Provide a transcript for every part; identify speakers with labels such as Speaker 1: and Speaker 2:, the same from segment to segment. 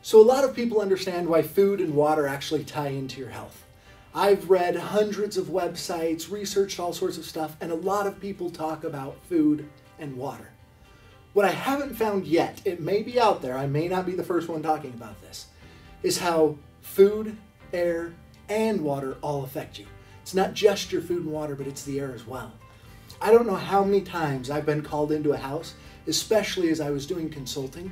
Speaker 1: So a lot of people understand why food and water actually tie into your health. I've read hundreds of websites, researched all sorts of stuff, and a lot of people talk about food and water. What I haven't found yet, it may be out there, I may not be the first one talking about this, is how food, air, and water all affect you. It's not just your food and water, but it's the air as well. I don't know how many times I've been called into a house, especially as I was doing consulting,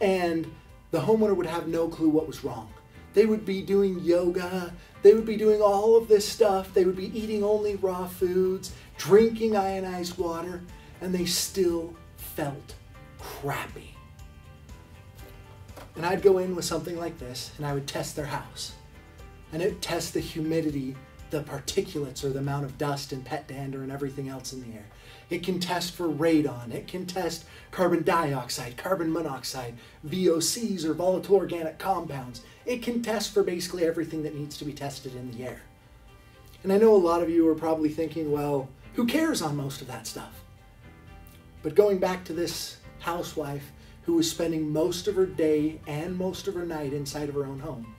Speaker 1: and the homeowner would have no clue what was wrong. They would be doing yoga, they would be doing all of this stuff, they would be eating only raw foods, drinking ionized water, and they still felt crappy. And I'd go in with something like this, and I would test their house. And it would test the humidity, the particulates, or the amount of dust and pet dander and everything else in the air. It can test for radon, it can test carbon dioxide, carbon monoxide, VOCs or volatile organic compounds. It can test for basically everything that needs to be tested in the air. And I know a lot of you are probably thinking, well, who cares on most of that stuff? But going back to this housewife who was spending most of her day and most of her night inside of her own home,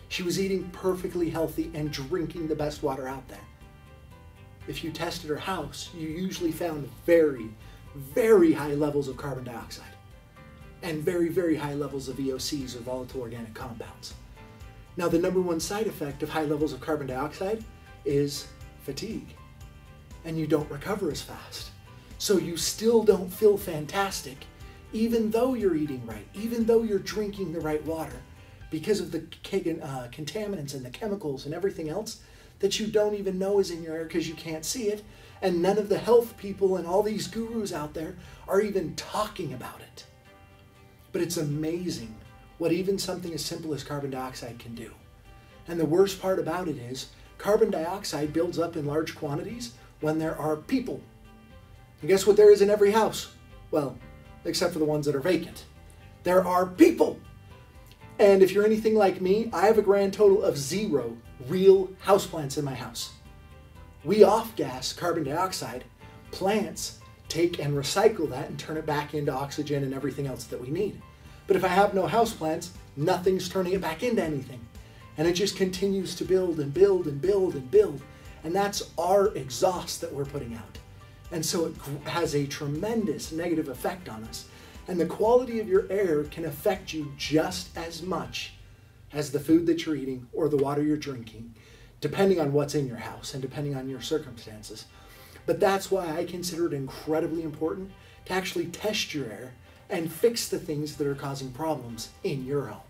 Speaker 1: she was eating perfectly healthy and drinking the best water out there. If you tested her house, you usually found very, very high levels of carbon dioxide and very, very high levels of VOCs or volatile organic compounds. Now, the number one side effect of high levels of carbon dioxide is fatigue, and you don't recover as fast. So you still don't feel fantastic, even though you're eating right, even though you're drinking the right water, because of the contaminants and the chemicals and everything else that you don't even know is in your air because you can't see it, and none of the health people and all these gurus out there are even talking about it. But it's amazing what even something as simple as carbon dioxide can do. And the worst part about it is carbon dioxide builds up in large quantities when there are people. And guess what there is in every house? Well, except for the ones that are vacant. There are people. And if you're anything like me, I have a grand total of 0 real houseplants in my house. We off-gas carbon dioxide. Plants take and recycle that and turn it back into oxygen and everything else that we need. But if I have no houseplants, nothing's turning it back into anything. And it just continues to build and build and build and build. And that's our exhaust that we're putting out. And so it has a tremendous negative effect on us. And the quality of your air can affect you just as much as the food that you're eating or the water you're drinking, depending on what's in your house and depending on your circumstances. But that's why I consider it incredibly important to actually test your air and fix the things that are causing problems in your home.